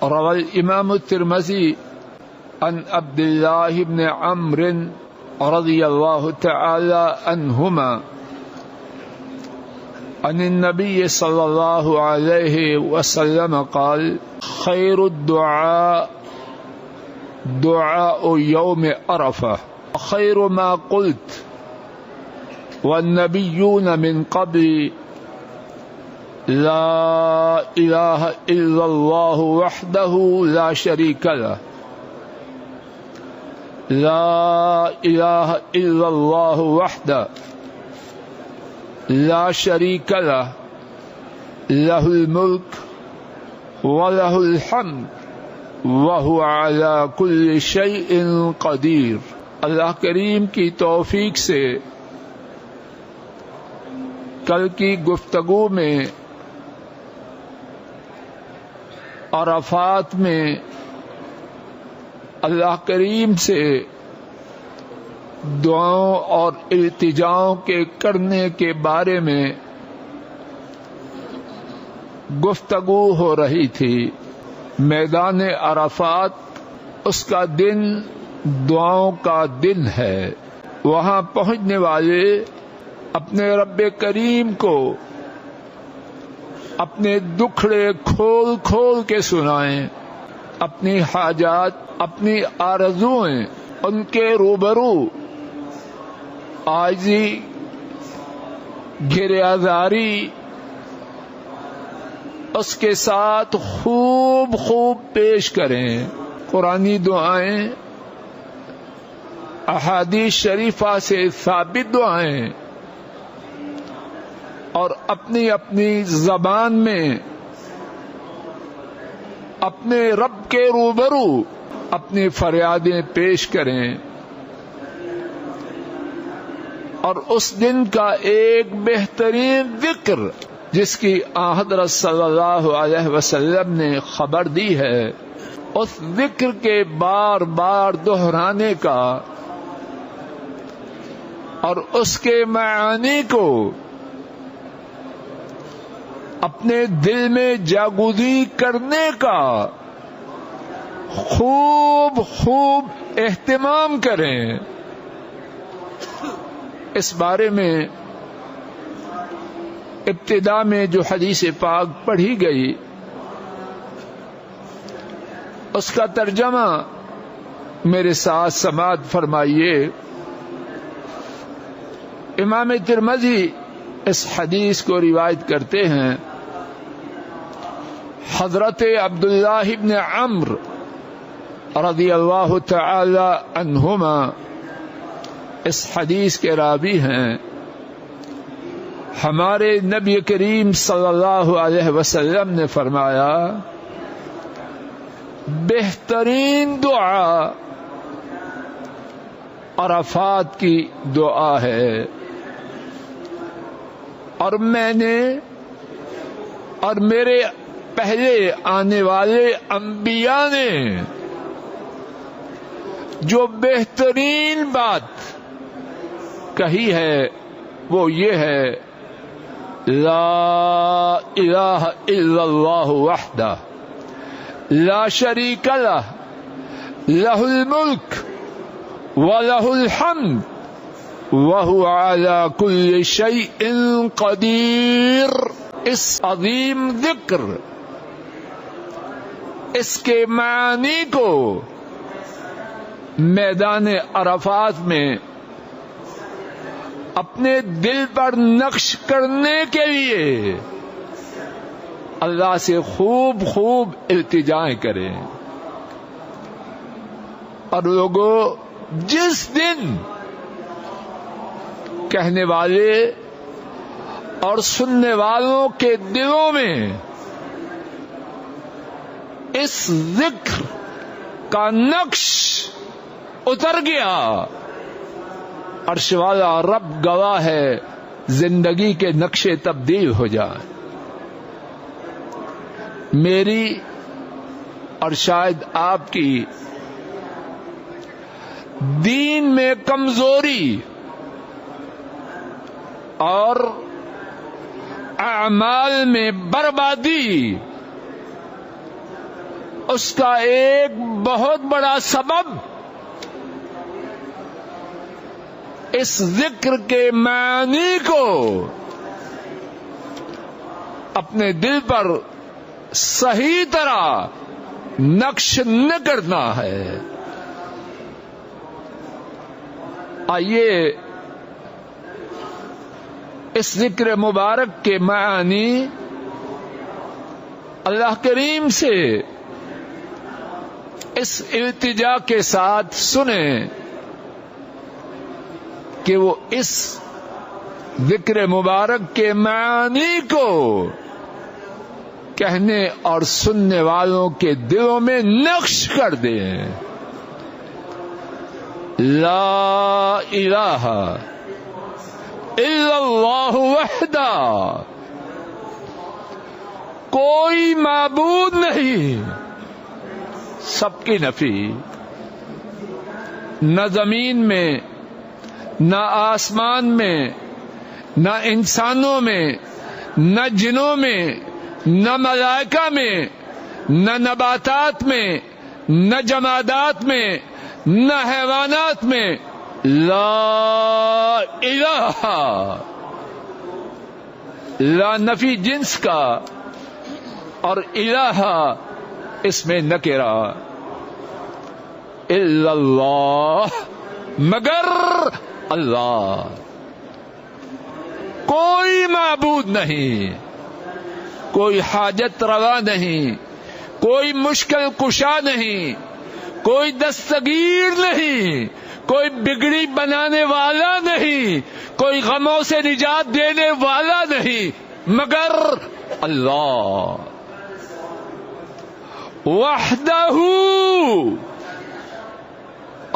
روى الإمام الترمذي عن عبد الله بن عمرو رضي الله تعالى عنهما عن النبي صلى الله عليه وسلم قال: خير الدعاء دعاء يوم عرفة، خير ما قلت والنبيون من قبل لا إله إلا الله وحده لا شريك له، لا إله إلا الله وحده لا شريك له، له الملك وله الحمد وهو على كل شيء قدیر۔ اللہ کریم کی توفیق سے کل کی گفتگو میں عرفات میں اللہ کریم سے دعاؤں اور التجاؤں کے کرنے کے بارے میں گفتگو ہو رہی تھی۔ میدان عرفات اس کا دن دعاؤں کا دن ہے۔ وہاں پہنچنے والے اپنے رب کریم کو اپنے دکھڑے کھول کھول کے سنائیں، اپنی حاجات، اپنی آرزوئیں ان کے روبرو عاجزی، گریہزاری اس کے ساتھ خوب خوب پیش کریں۔ قرآنی دعائیں، احادیث شریفہ سے ثابت دعائیں، اور اپنی اپنی زبان میں اپنے رب کے روبرو اپنی فریادیں پیش کریں۔ اور اس دن کا ایک بہترین ذکر جس کی حضرت صلی اللہ علیہ وسلم نے خبر دی ہے، اس ذکر کے بار بار دہرانے کا اور اس کے معانی کو اپنے دل میں جاگودی کرنے کا خوب خوب اہتمام کریں۔ اس بارے میں ابتدا میں جو حدیث پاک پڑھی گئی اس کا ترجمہ میرے ساتھ سماعت فرمائیے۔ امام ترمذی اس حدیث کو روایت کرتے ہیں، حضرت عبداللہ بن عمرو رضی اللہ تعالی عنہما اس حدیث کے راوی ہیں۔ ہمارے نبی کریم صلی اللہ علیہ وسلم نے فرمایا، بہترین دعا عرفات کی دعا ہے، اور میں نے اور میرے پہلے آنے والے انبیاء نے جو بہترین بات کہی ہے وہ یہ ہے، لا الہ الا اللہ وحدہ لا شریک لہ لہ الملک ولہ الحمد وہو علی کل شیء قدیر۔ اس عظیم ذکر، اس کے معنی کو میدان عرفات میں اپنے دل پر نقش کرنے کے لیے اللہ سے خوب خوب التجائیں کریں۔ اور لوگوں، جس دن کہنے والے اور سننے والوں کے دلوں میں اس ذکر کا نقش اتر گیا، عرش والا رب گواہ ہے، زندگی کے نقشے تبدیل ہو جائیں۔ میری اور شاید آپ کی دین میں کمزوری اور اعمال میں بربادی اس کا ایک بہت بڑا سبب اس ذکر کے معنی کو اپنے دل پر صحیح طرح نقش نہ کرنا ہے. آئیے اس ذکر مبارک کے معنی اللہ کریم سے اس التجا کے ساتھ سنیں کہ وہ اس ذکر مبارک کے معنی کو کہنے اور سننے والوں کے دلوں میں نقش کر دیں. لا الہ الا اللہ وحدہ، کوئی معبود نہیں، سب کی نفی. نہ زمین میں، نہ آسمان میں، نہ انسانوں میں، نہ جنوں میں، نہ ملائکہ میں، نہ نباتات میں، نہ جمادات میں، نہ حیوانات میں. لا الہ، لا نفی جنس کا اور الہ اس میں نکرہ. الا اللہ، مگر اللہ، کوئی معبود نہیں، کوئی حاجت روا نہیں، کوئی مشکل کشا نہیں، کوئی دستگیر نہیں، کوئی بگڑی بنانے والا نہیں، کوئی غموں سے نجات دینے والا نہیں مگر اللہ وحدہ.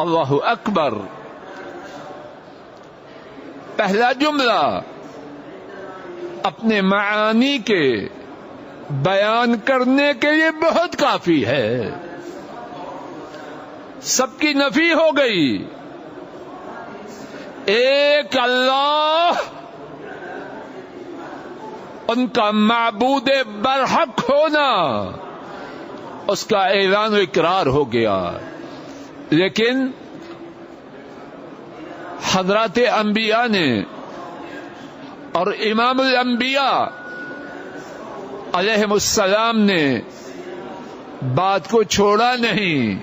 اللہ اکبر. پہلا جملہ اپنے معانی کے بیان کرنے کے لیے بہت کافی ہے. سب کی نفی ہو گئی، ایک اللہ ان کا معبود برحق ہونا، اس کا اعلان و اقرار ہو گیا. لیکن حضرات انبیاء نے اور امام الانبیاء علیہم السلام نے بات کو چھوڑا نہیں.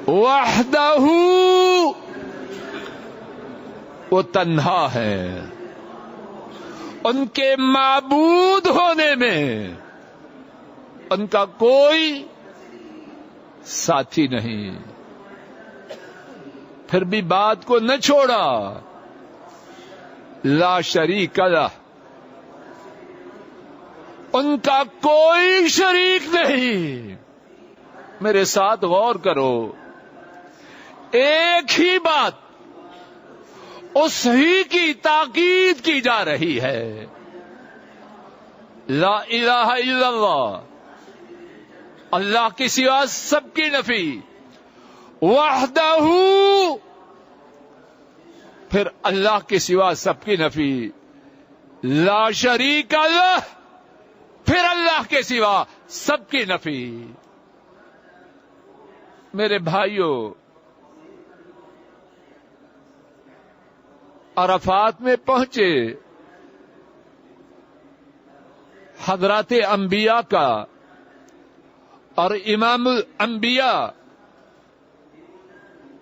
وحدہ، وہ تنہا ہے، ان کے معبود ہونے میں ان کا کوئی ساتھی نہیں. پھر بھی بات کو نہ چھوڑا. لا شریک لہ، ان کا کوئی شریک نہیں. میرے ساتھ غور کرو، ایک ہی بات اس ہی کی تاکید کی جا رہی ہے. لا الہ الا اللہ، اللہ کے سوا سب کی نفی. وحدہ، پھر اللہ کے سوا سب کی نفی. لا شریک لہ، پھر اللہ کے سوا سب کی نفی. میرے بھائیوں، عرفات میں پہنچے حضرات انبیاء کا اور امام الانبیاء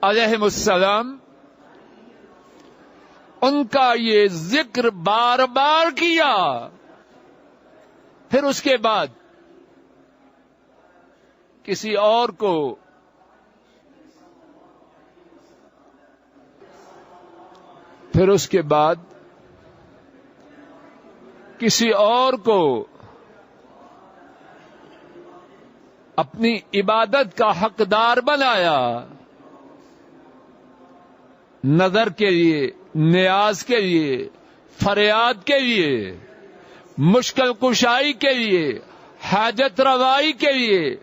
علیہم السلام، ان کا یہ ذکر بار بار کیا. پھر اس کے بعد کسی اور کو اپنی عبادت کا حقدار بنایا. نظر کے لیے، نیاز کے لیے، فریاد کے لیے، مشکل کشائی کے لیے، حاجت روائی کے لیے،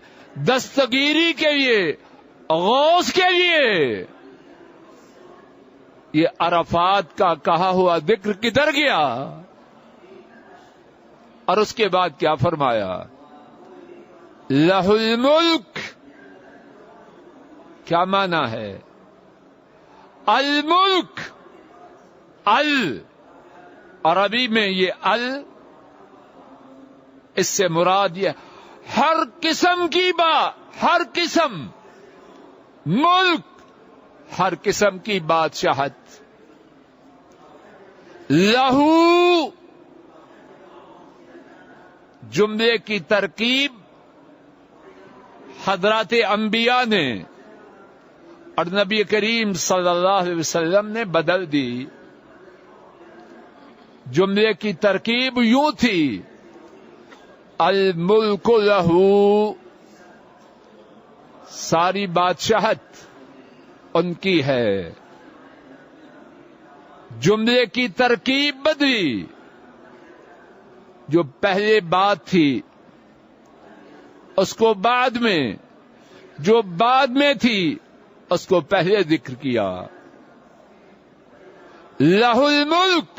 دستگیری کے لیے، غوث کے لیے. یہ عرفات کا کہا ہوا ذکر کدھر گیا؟ اور اس کے بعد کیا فرمایا؟ لہ الملک کیا معنی ہے؟ الملک، عربی میں یہ اس سے مراد یہ ہر قسم کی ہر قسم، ملک، ہر قسم کی بادشاہت، لہو، جملے کی ترکیب حضرات انبیاء نے اور نبی کریم صلی اللہ علیہ وسلم نے بدل دی. جملے کی ترکیب یوں تھی، الملک لہو، ساری بادشاہت ان کی ہے. جملے کی ترکیب بدلی، جو پہلے بات تھی اس کو بعد میں، جو بعد میں تھی اس کو پہلے ذکر کیا. لہ الملک.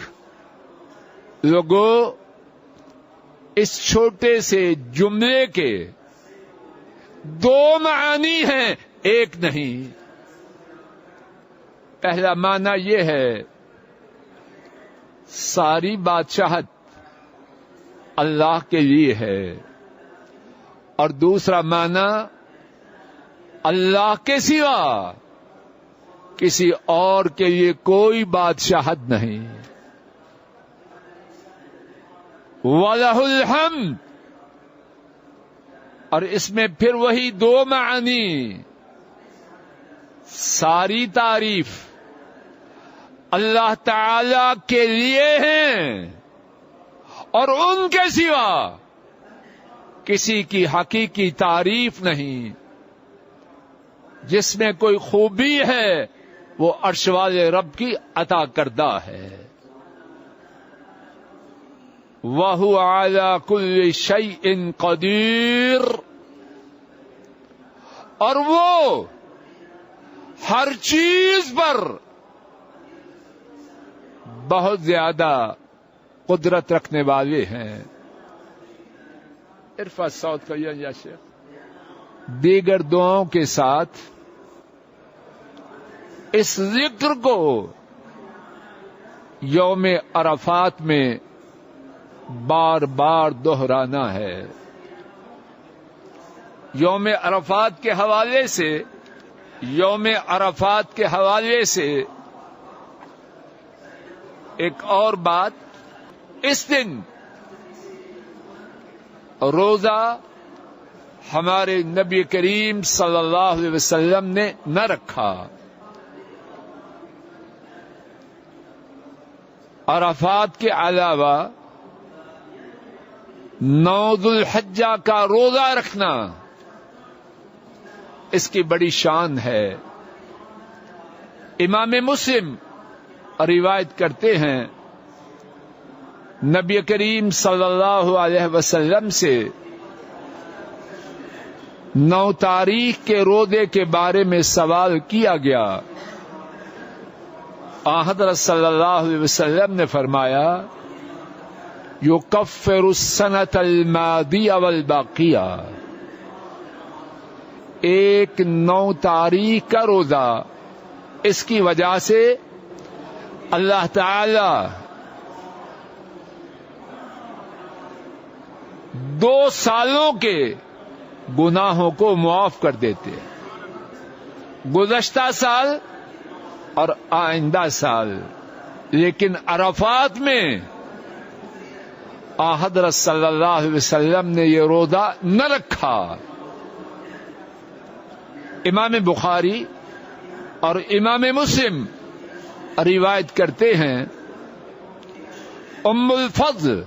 لوگوں، اس چھوٹے سے جملے کے دو معنی ہیں، ایک نہیں. پہلا معنی یہ ہے ساری بادشاہت اللہ کے لیے ہے، اور دوسرا معنی اللہ کے سوا کسی اور کے لیے کوئی بادشاہت نہیں. وَلَهُ الْحَمْدُ. اور اس میں پھر وہی دو معنی، ساری تعریف اللہ تعالی کے لیے ہیں اور ان کے سوا کسی کی حقیقی تعریف نہیں. جس میں کوئی خوبی ہے وہ عرش والے رب کی عطا کردہ ہے. وَهُوَ عَلَى كُلِّ شَيْءٍ قَدِيرٌ. اور وہ ہر چیز پر بہت زیادہ قدرت رکھنے والے ہیں. ارفع صوت کا یا شیخ. دیگر دعاؤں کے ساتھ اس ذکر کو یوم عرفات میں بار بار دہرانا ہے. یوم عرفات کے حوالے سے ایک اور بات، اس دن روزہ ہمارے نبی کریم صلی اللہ علیہ وسلم نے نہ رکھا. عرفات کے علاوہ 9 ذو الحجہ کا روزہ رکھنا اس کی بڑی شان ہے. امام مسلم روایت کرتے ہیں نبی کریم صلی اللہ علیہ وسلم سے 9 تاریخ کے روزے کے بارے میں سوال کیا گیا. حضرت صلی اللہ علیہ وسلم نے فرمایا یکفر السنۃ الماضیہ والباقیہ. ایک 9 تاریخ کا روزہ، اس کی وجہ سے اللہ تعالی 2 سالوں کے گناہوں کو معاف کر دیتے ہیں، گزشتہ سال اور آئندہ سال. لیکن عرفات میں حضرت صلی اللہ علیہ وسلم نے یہ روزہ نہ رکھا. امام بخاری اور امام مسلم روایت کرتے ہیں، ام الفضل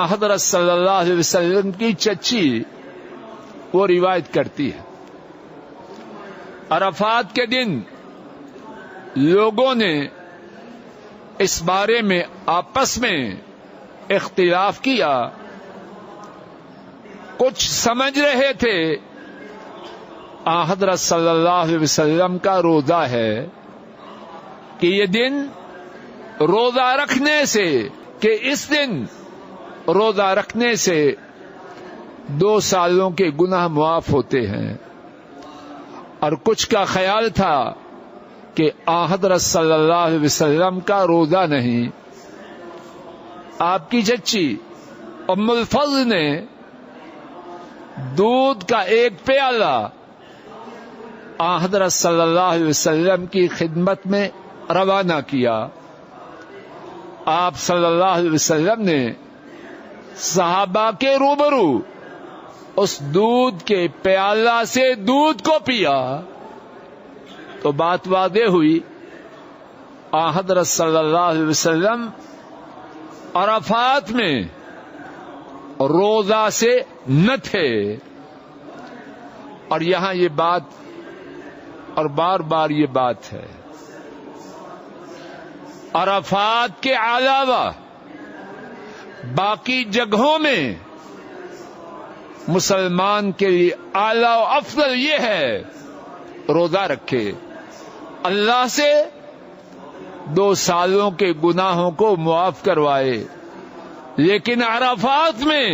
حضرت صلی اللہ علیہ وسلم کی چچی، وہ روایت کرتی ہے عرفات کے دن لوگوں نے اس بارے میں آپس میں اختلاف کیا. کچھ سمجھ رہے تھے حضرت صلی اللہ علیہ وسلم کا روزہ ہے کہ یہ دن روزہ رکھنے سے، کہ اس دن روزہ رکھنے سے 2 سالوں کے گناہ معاف ہوتے ہیں. اور کچھ کا خیال تھا کہ حضرت صلی اللہ علیہ وسلم کا روزہ نہیں. آپ کی چچی ام الفضل نے دودھ کا ایک پیالہ حضرت صلی اللہ علیہ وسلم کی خدمت میں روانہ کیا. آپ صلی اللہ علیہ وسلم نے صحابہ کے روبرو اس دودھ کے پیالہ سے دودھ کو پیا تو بات واضح ہوئی. حضرت صلی اللہ علیہ وسلم عرفات میں روزہ سے نہ تھے. اور یہاں یہ بات اور بار بار یہ بات ہے، عرفات کے علاوہ باقی جگہوں میں مسلمان کے لیے اعلیٰ و افضل یہ ہے روزہ رکھے، اللہ سے 2 سالوں کے گناہوں کو معاف کروائے. لیکن عرفات میں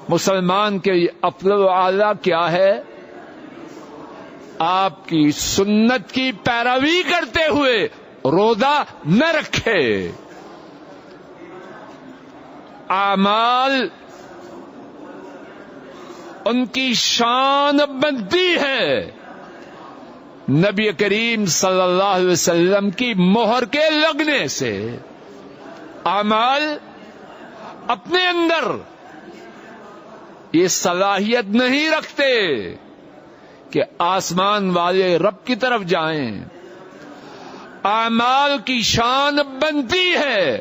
مسلمان کے لیے افضل و اعلیٰ کیا ہے؟ آپ کی سنت کی پیروی کرتے ہوئے روزہ نہ رکھے. اعمال ان کی شان بنتی ہے نبی کریم صلی اللہ علیہ وسلم کی مہر کے لگنے سے. اعمال اپنے اندر یہ صلاحیت نہیں رکھتے کہ آسمان والے رب کی طرف جائیں. اعمال کی شان بنتی ہے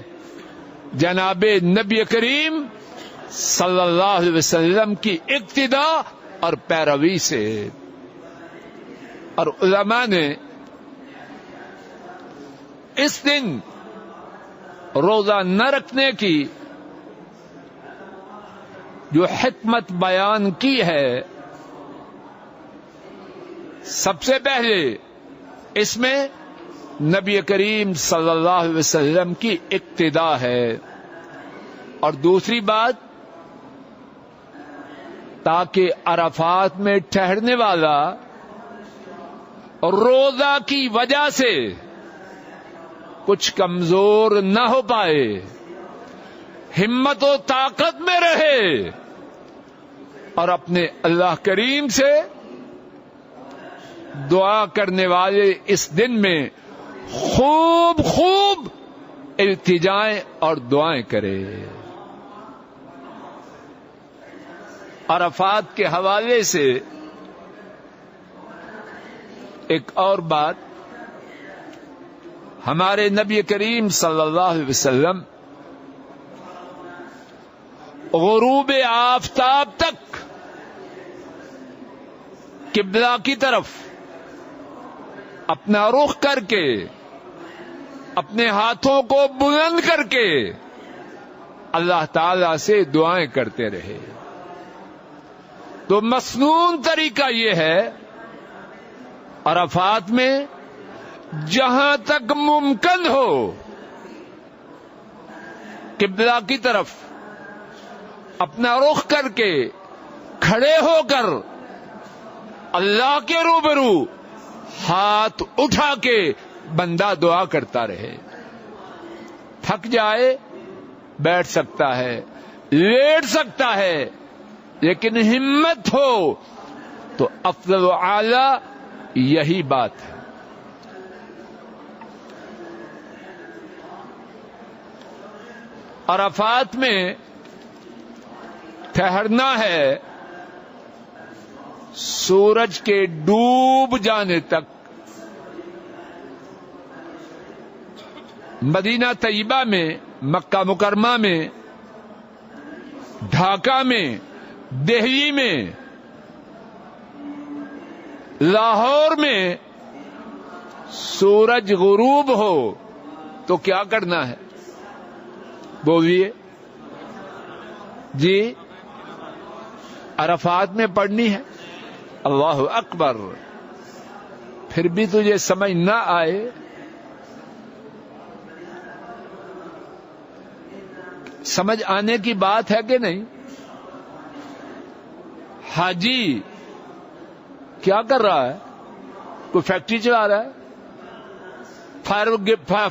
جناب نبی کریم صلی اللہ علیہ وسلم کی اقتدا اور پیروی سے. اور علماء نے اس دن روزہ نہ رکھنے کی جو حکمت بیان کی ہے، سب سے پہلے اس میں نبی کریم صلی اللہ علیہ وسلم کی اقتدا ہے. اور دوسری بات، تاکہ عرفات میں ٹھہرنے والا روزہ کی وجہ سے کچھ کمزور نہ ہو پائے، ہمت و طاقت میں رہے اور اپنے اللہ کریم سے دعا کرنے والے اس دن میں خوب خوب التجائیں اور دعائیں کرے. عرفات کے حوالے سے ایک اور بات، ہمارے نبی کریم صلی اللہ علیہ وسلم غروب آفتاب تک قبلہ کی طرف اپنا رخ کر کے، اپنے ہاتھوں کو بلند کر کے اللہ تعالی سے دعائیں کرتے رہے. تو مسنون طریقہ یہ ہے عرفات میں جہاں تک ممکن ہو قبلہ کی طرف اپنا رخ کر کے کھڑے ہو کر اللہ کے روبرو ہاتھ اٹھا کے بندہ دعا کرتا رہے. تھک جائے بیٹھ سکتا ہے، لیٹ سکتا ہے، لیکن ہمت ہو تو افضل و اعلی یہی بات ہے. عرفات میں ٹھہرنا ہے سورج کے ڈوب جانے تک. مدینہ طیبہ میں، مکہ مکرمہ میں، ڈھاکہ میں، دہلی میں، لاہور میں سورج غروب ہو تو کیا کرنا ہے؟ بولیے جی. عرفات میں پڑھنی ہے اللہ اکبر. پھر بھی تجھے سمجھ نہ آئے، سمجھ آنے کی بات ہے کہ نہیں؟ حاجی کیا کر رہا ہے؟ کوئی فیکٹری چلا رہا ہے؟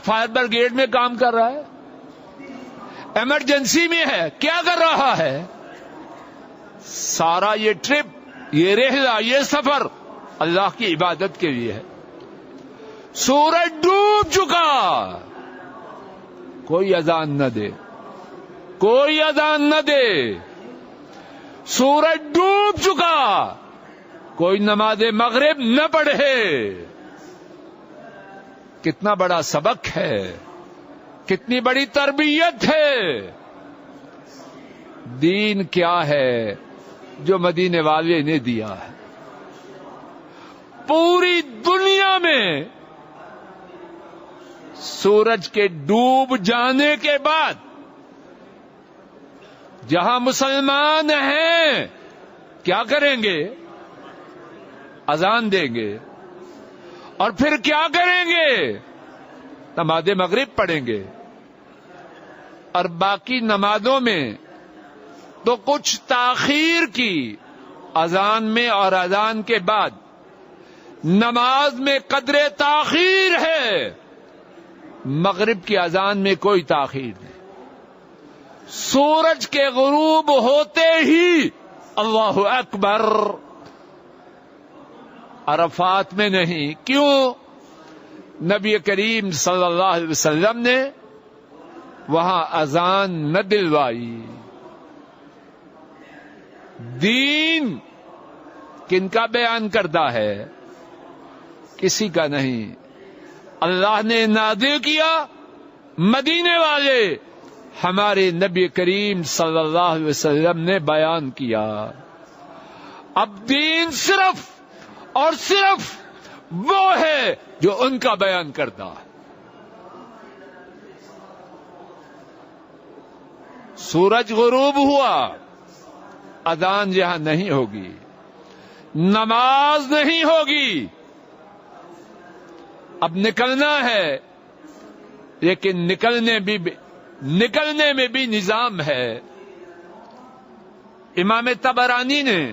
فائر بریگیڈ میں کام کر رہا ہے؟ ایمرجنسی میں ہے؟ کیا کر رہا ہے؟ سارا یہ ٹرپ، یہ رحلہ، یہ سفر اللہ کی عبادت کے لیے ہے. سورج ڈوب چکا، کوئی اذان نہ دے، کوئی اذان نہ دے. سورج ڈوب چکا، کوئی نماز مغرب نہ پڑھے. کتنا بڑا سبق ہے، کتنی بڑی تربیت ہے. دین کیا ہے جو مدینے والے نے دیا ہے؟ پوری دنیا میں سورج کے ڈوب جانے کے بعد جہاں مسلمان ہیں کیا کریں گے؟ اذان دیں گے. اور پھر کیا کریں گے؟ نماز مغرب پڑھیں گے. اور باقی نمازوں میں تو کچھ تاخیر کی، اذان میں اور اذان کے بعد نماز میں قدر تاخیر ہے. مغرب کی اذان میں کوئی تاخیر نہیں. سورج کے غروب ہوتے ہی اللہ اکبر. عرفات میں نہیں. کیوں؟ نبی کریم صلی اللہ علیہ وسلم نے وہاں اذان نہ دلوائی. دین کن کا بیان کرتا ہے؟ کسی کا نہیں. اللہ نے نازل کیا، مدینے والے ہمارے نبی کریم صلی اللہ علیہ وسلم نے بیان کیا. اب دین صرف اور صرف وہ ہے جو ان کا بیان کرتا ہے. سورج غروب ہوا، اذان یہاں نہیں ہوگی، نماز نہیں ہوگی. اب نکلنا ہے، لیکن نکلنے میں بھی نظام ہے. امام طبرانی نے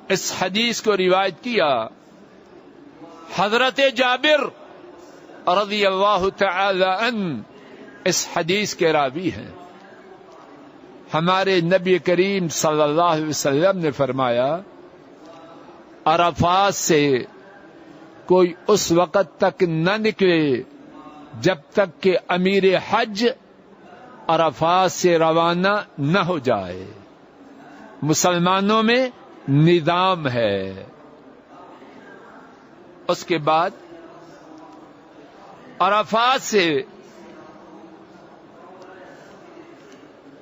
اس حدیث کو روایت کیا. حضرت جابر رضی اللہ تعالی عنہ اس حدیث کے راوی ہیں. ہمارے نبی کریم صلی اللہ علیہ وسلم نے فرمایا، عرفات سے کوئی اس وقت تک نہ نکلے جب تک کہ امیر حج عرفات سے روانہ نہ ہو جائے. مسلمانوں میں نظام ہے. اس کے بعد عرفات سے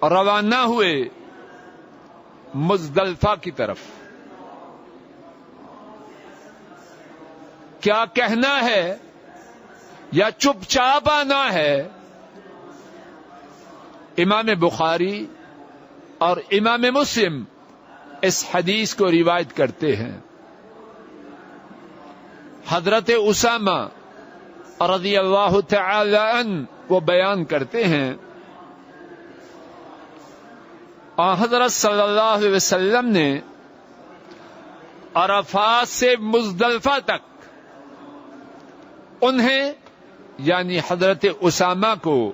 روانہ ہوئے مزدلفہ کی طرف. کیا کہنا ہے یا چپ چاپ آنا ہے؟ امام بخاری اور امام مسلم اس حدیث کو روایت کرتے ہیں. حضرت اسامہ رضی اللہ تعالی عنہ وہ بیان کرتے ہیں، حضرت صلی اللہ علیہ وسلم نے عرفات سے مزدلفہ تک انہیں یعنی حضرت اسامہ کو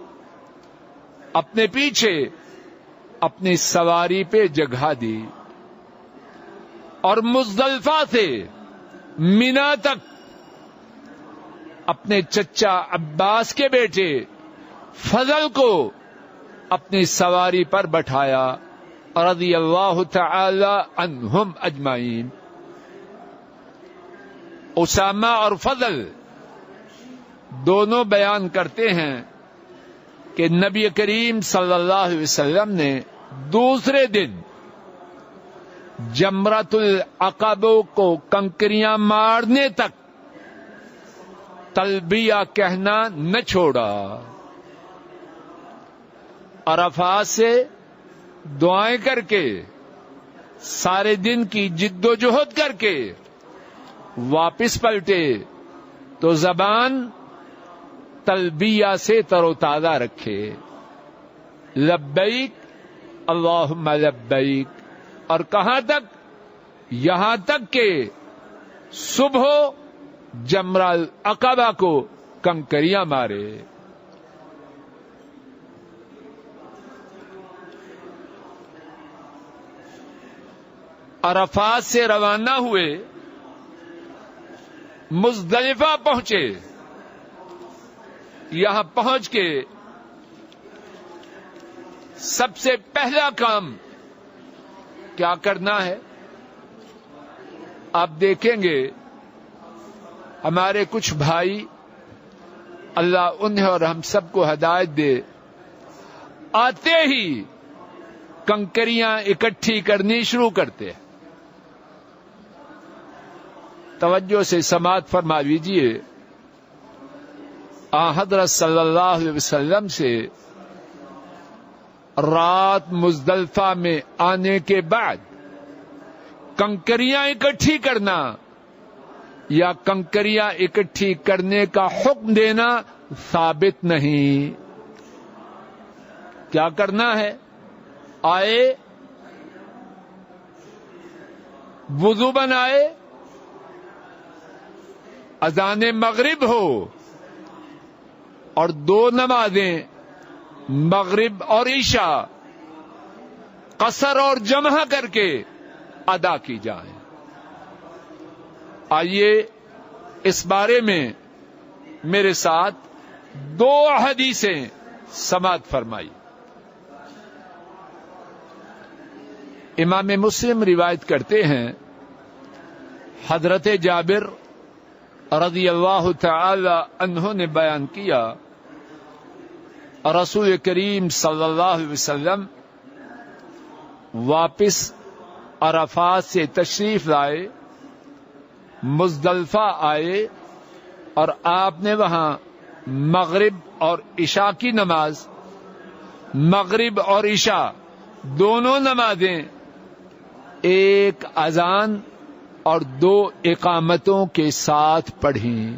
اپنے پیچھے اپنی سواری پہ جگہ دی، اور مزدلفہ سے مینا تک اپنے چچا عباس کے بیٹے فضل کو اپنی سواری پر بٹھایا رضی اللہ تعالی عنہم اجمعین. اسامہ اور فضل دونوں بیان کرتے ہیں کہ نبی کریم صلی اللہ علیہ وسلم نے دوسرے دن جمرۃ العقبہ کو کنکریاں مارنے تک تلبیہ کہنا نہ چھوڑا. عرفات سے دعائیں کر کے سارے دن کی جد و جہد کر کے واپس پلٹے تو زبان تلبیہ سے تر و تازہ رکھے. لبیک اللہم لبیک. اور کہاں تک؟ یہاں تک کہ صبح جمرہ العقبہ کو کنکریاں مارے. عرفات سے روانہ ہوئے, مزدلفہ پہنچے. یہاں پہنچ کے سب سے پہلا کام کیا کرنا ہے؟ آپ دیکھیں گے ہمارے کچھ بھائی, اللہ انہیں اور ہم سب کو ہدایت دے, آتے ہی کنکریاں اکٹھی کرنی شروع کرتے ہیں. توجہ سے سماعت فرما لیجیے. حضرت صلی اللہ علیہ وسلم سے رات مزدلفہ میں آنے کے بعد کنکریاں اکٹھی کرنا یا کنکریاں اکٹھی کرنے کا حکم دینا ثابت نہیں. کیا کرنا ہے؟ آئے, وضو بنائے, اذان مغرب ہو اور 2 نمازیں مغرب اور عشاء قصر اور جمع کر کے ادا کی جائیں. آئیے اس بارے میں میرے ساتھ 2 حدیثیں سماعت فرمائی. امام مسلم روایت کرتے ہیں, حضرت جابر رضی اللہ تعالی عنہ نے بیان کیا, رسول کریم صلی اللہ علیہ وسلم واپس عرفات سے تشریف لائے, مزدلفہ آئے اور آپ نے وہاں مغرب اور عشاء کی نماز, مغرب اور عشاء دونوں نمازیں ایک اذان اور 2 اقامتوں کے ساتھ پڑھیں,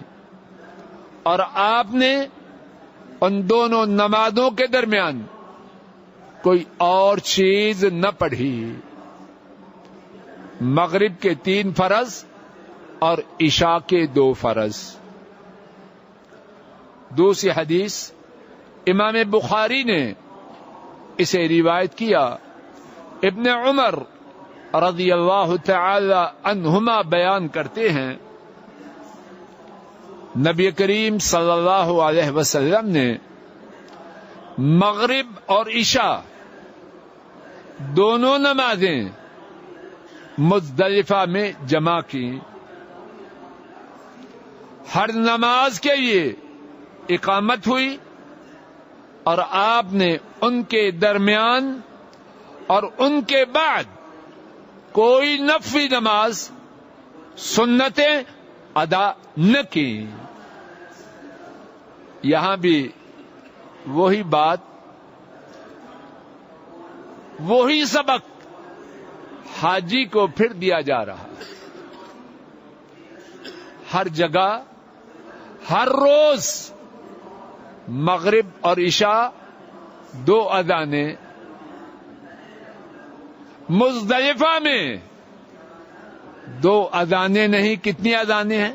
اور آپ نے ان دونوں نمازوں کے درمیان کوئی اور چیز نہ پڑھی. مغرب کے 3 فرض اور عشاء کے 2 فرض. دوسری حدیث امام بخاری نے اسے روایت کیا, ابن عمر رضی اللہ تعالی عنہما بیان کرتے ہیں, نبی کریم صلی اللہ علیہ وسلم نے مغرب اور عشاء دونوں نمازیں مزدلفہ میں جمع کی. ہر نماز کے لیے اقامت ہوئی اور آپ نے ان کے درمیان اور ان کے بعد کوئی نفلی نماز سنتیں ادا نہ کی. یہاں بھی وہی بات, وہی سبق حاجی کو پھر دیا جا رہا. ہر جگہ ہر روز مغرب اور عشاء 2 اذانیں, مزدلفہ میں 2 اذانیں نہیں, کتنی اذانیں ہیں؟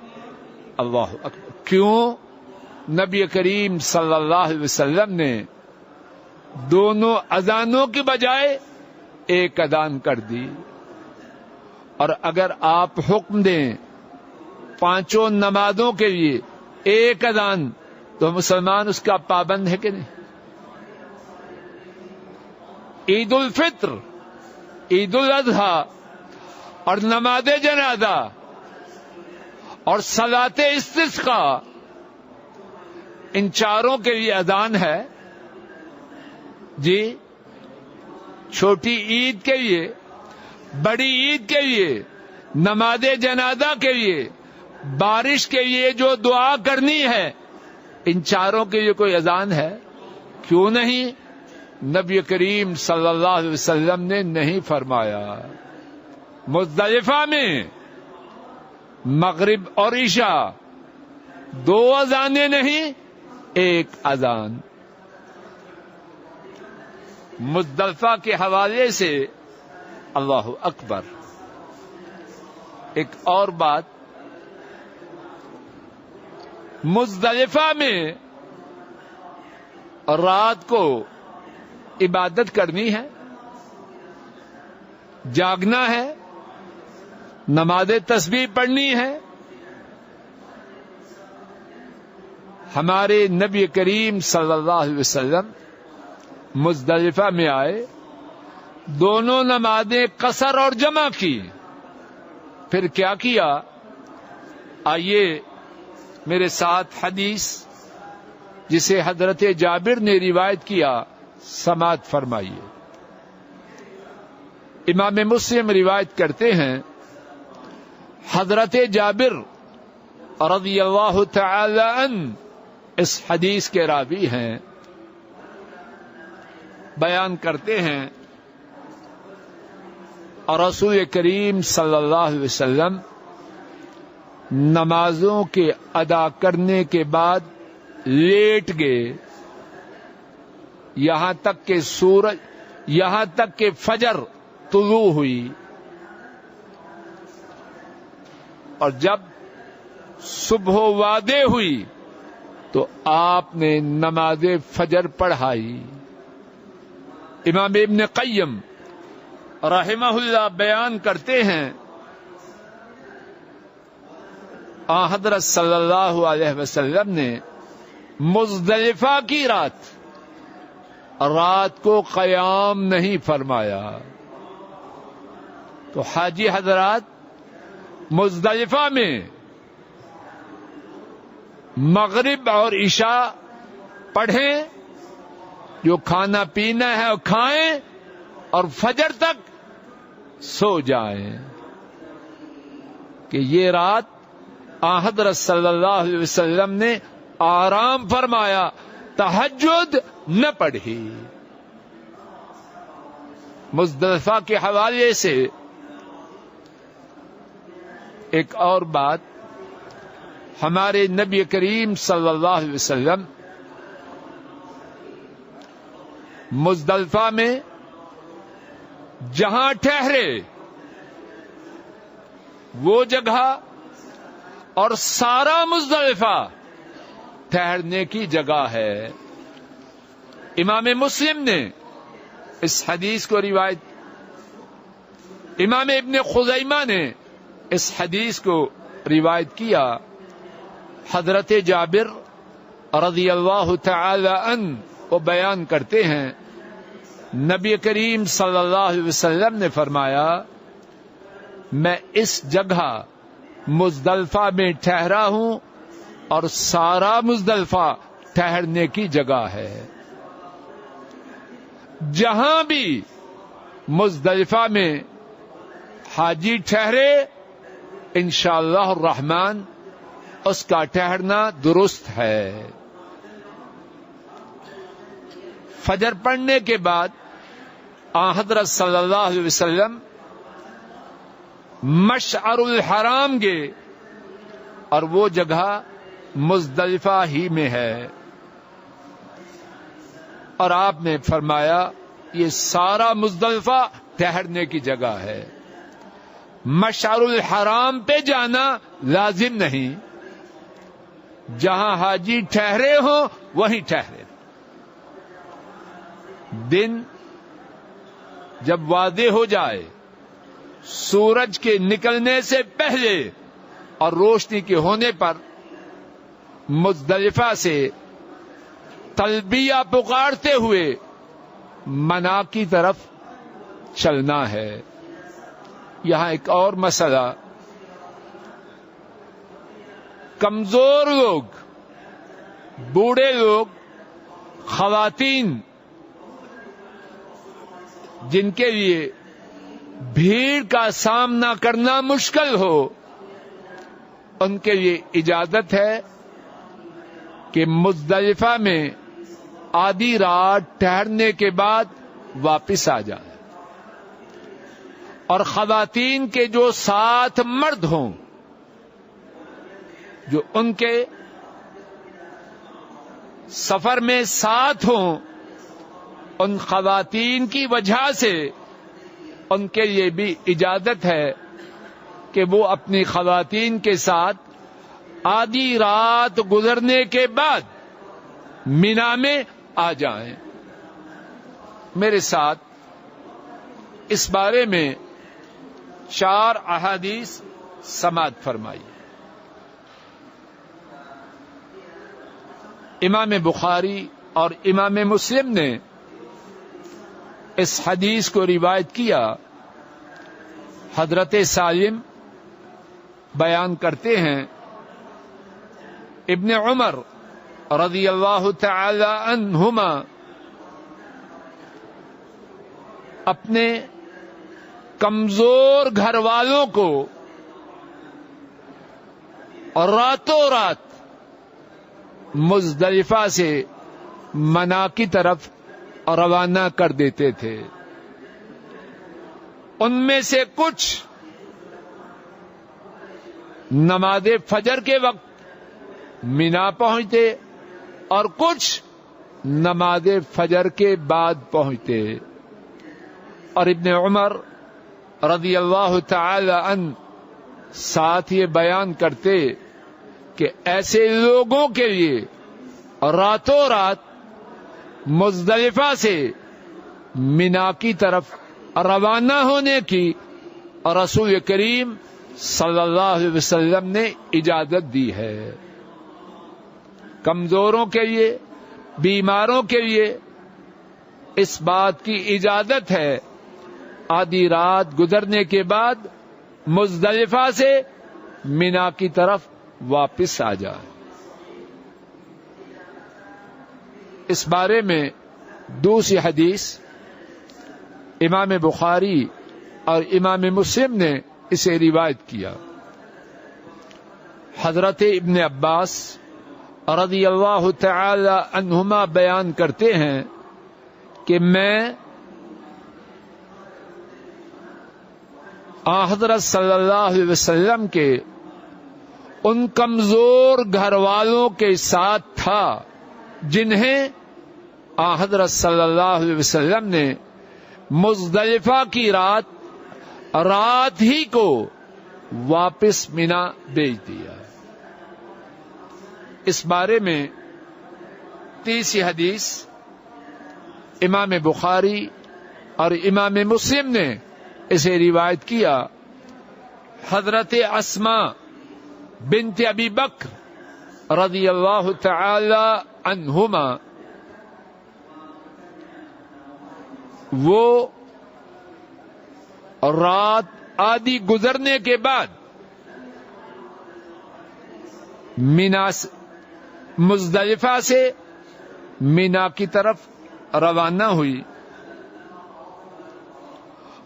اللہ اکبر. کیوں؟ نبی کریم صلی اللہ علیہ وسلم نے دونوں اذانوں کی بجائے ایک اذان کر دی. اور اگر آپ حکم دیں 5 نمازوں کے لیے ایک اذان, تو مسلمان اس کا پابند ہے کہ نہیں؟ عید الفطر, عید الاضحیٰ اور نماز جنازہ اور صلاۃ استسقاء, ان 4 کے لیے اذان ہے. جی, چھوٹی عید کے لیے, بڑی عید کے لیے, نماز جنازہ کے لیے, بارش کے لیے جو دعا کرنی ہے, ان 4 کے لیے کوئی اذان ہے؟ کیوں نہیں؟ نبی کریم صلی اللہ علیہ وسلم نے نہیں فرمایا. مزدلفہ میں مغرب اور عشاء 2 اذانیں نہیں, ایک اذان. مزدلفہ کے حوالے سے اللہ اکبر, ایک اور بات، مزدلفہ میں رات کو عبادت کرنی ہے، جاگنا ہے، نماز تسبیح پڑھنی ہے۔ ہمارے نبی کریم صلی اللہ علیہ وسلم مزدلفہ میں آئے، دونوں نمازیں قصر اور جمع کی، پھر کیا کیا؟ آئیے میرے ساتھ حدیث جسے حضرت جابر نے روایت کیا سماعت فرمائیے۔ امام مسلم روایت کرتے ہیں، حضرت جابر رضی اللہ تعالی عنہ اس حدیث کے راوی ہیں، بیان کرتے ہیں اور رسول کریم صلی اللہ علیہ وسلم نمازوں کے ادا کرنے کے بعد لیٹ گئے یہاں تک کہ فجر طلوع ہوئی، اور جب صبح واضح ہوئی تو آپ نے نماز فجر پڑھائی۔ امام ابن قیم رحمہ اللہ بیان کرتے ہیں، حضرت صلی اللہ علیہ وسلم نے مزدلفہ کی رات کو قیام نہیں فرمایا۔ تو حاجی حضرات مزدلفہ میں مغرب اور عشاء پڑھیں، جو کھانا پینا ہے وہ کھائیں اور فجر تک سو جائیں، کہ یہ رات حضرت صلی اللہ علیہ وسلم نے آرام فرمایا، تہجد نہ پڑھی۔ مزدلفہ کے حوالے سے ایک اور بات، ہمارے نبی کریم صلی اللہ علیہ وسلم مزدلفہ میں جہاں ٹھہرے وہ جگہ اور سارا مزدلفہ ٹھہرنے کی جگہ ہے۔ امام مسلم نے اس حدیث کو روایت، امام ابن خزیمہ نے اس حدیث کو روایت کیا۔ حضرت جابر رضی اللہ تعالی عنہ وہ بیان کرتے ہیں، نبی کریم صلی اللہ علیہ وسلم نے فرمایا، میں اس جگہ مزدلفہ میں ٹھہرا ہوں اور سارا مزدلفہ ٹھہرنے کی جگہ ہے۔ جہاں بھی مزدلفہ میں حاجی ٹھہرے انشاءاللہ الرحمن اس کا ٹھہرنا درست ہے۔ فجر پڑھنے کے بعد حضرت صلی اللہ علیہ وسلم مشعر الحرام گئے، اور وہ جگہ مزدلفہ ہی میں ہے، اور آپ نے فرمایا یہ سارا مزدلفہ ٹھہرنے کی جگہ ہے، مشعر الحرام پہ جانا لازم نہیں، جہاں حاجی ٹھہرے ہوں وہیں ٹھہرے۔ دن جب واضح ہو جائے، سورج کے نکلنے سے پہلے اور روشنی کے ہونے پر مزدلفہ سے تلبیہ پکارتے ہوئے منا کی طرف چلنا ہے۔ یہاں ایک اور مسئلہ، کمزور لوگ، بوڑھے لوگ، خواتین جن کے لیے بھیڑ کا سامنا کرنا مشکل ہو، ان کے لیے اجازت ہے کہ مزدلفہ میں آدھی رات ٹھہرنے کے بعد واپس آ جائے، اور خواتین کے جو ساتھ مرد ہوں، جو ان کے سفر میں ساتھ ہوں، ان خواتین کی وجہ سے ان کے لیے بھی اجازت ہے کہ وہ اپنی خواتین کے ساتھ آدھی رات گزرنے کے بعد مینا میں آ جائیں۔ میرے ساتھ اس بارے میں 4 احادیث سماعت فرمائی۔ امام بخاری اور امام مسلم نے اس حدیث کو روایت کیا۔ حضرت سالم بیان کرتے ہیں ابن عمر رضی اللہ تعالی عنہما اپنے کمزور گھر والوں کو راتوں رات مزدلفہ سے منا کی طرف روانہ کر دیتے تھے۔ ان میں سے کچھ نماز فجر کے وقت منا پہنچتے اور کچھ نماز فجر کے بعد پہنچتے، اور ابن عمر رضی اللہ تعالی عنہ ساتھ یہ بیان کرتے کہ ایسے لوگوں کے لیے راتوں رات مزدلفہ سے منا کی طرف روانہ ہونے کی رسول کریم صلی اللہ علیہ وسلم نے اجازت دی ہے۔ کمزوروں کے لیے، بیماروں کے لیے اس بات کی اجازت ہے آدھی رات گزرنے کے بعد مزدلفہ سے منا کی طرف واپس آ جائے۔ اس بارے میں دوسری حدیث امام بخاری اور امام مسلم نے اسے روایت کیا۔ حضرت ابن عباس رضی اللہ تعالی عنہما بیان کرتے ہیں کہ میں حضرت صلی اللہ علیہ وسلم کے ان کمزور گھر والوں کے ساتھ تھا جنہیں حضرت صلی اللہ علیہ وسلم نے مزدلفہ کی رات ہی کو واپس منا بھیج دیا۔ اس بارے میں تیسری حدیث امام بخاری اور امام مسلم نے اسے روایت کیا۔ حضرت اسماء بنت ابی بکر رضی اللہ تعالی عنہما وہ رات آدھی گزرنے کے بعد مزدلفہ سے منا کی طرف روانہ ہوئی،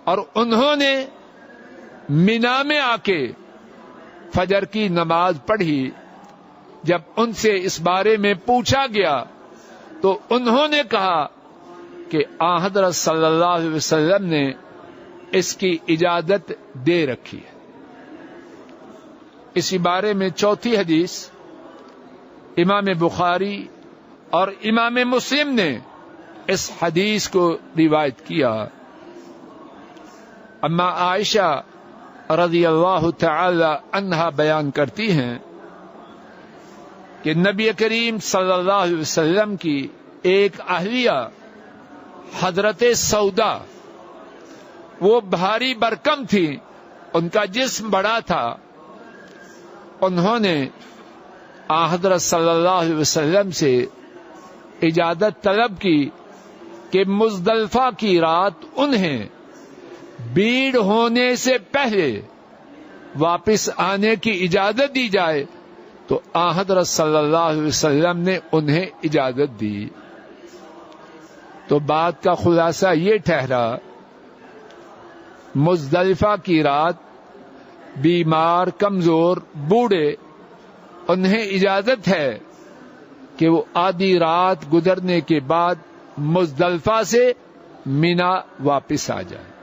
اور انہوں نے منا میں آ کے فجر کی نماز پڑھی۔ جب ان سے اس بارے میں پوچھا گیا تو انہوں نے کہا کہ حضرت صلی اللہ علیہ وسلم نے اس کی اجازت دے رکھی ہے۔ اسی بارے میں چوتھی حدیث امام بخاری اور امام مسلم نے اس حدیث کو روایت کیا۔ اما عائشہ رضی اللہ تعالی عنہا بیان کرتی ہیں کہ نبی کریم صلی اللہ علیہ وسلم کی ایک اہلیہ حضرت سودا، وہ بھاری برکم تھی، ان کا جسم بڑا تھا، انہوں نے حضرت صلی اللہ علیہ وسلم سے اجازت طلب کی کہ مزدلفہ کی رات انہیں بھیڑ ہونے سے پہلے واپس آنے کی اجازت دی جائے، تو حضرت صلی اللہ علیہ وسلم نے انہیں اجازت دی۔ تو بات کا خلاصہ یہ ٹھہرا، مزدلفہ کی رات بیمار، کمزور، بوڑھے، انہیں اجازت ہے کہ وہ آدھی رات گزرنے کے بعد مزدلفہ سے منا واپس آ جائے۔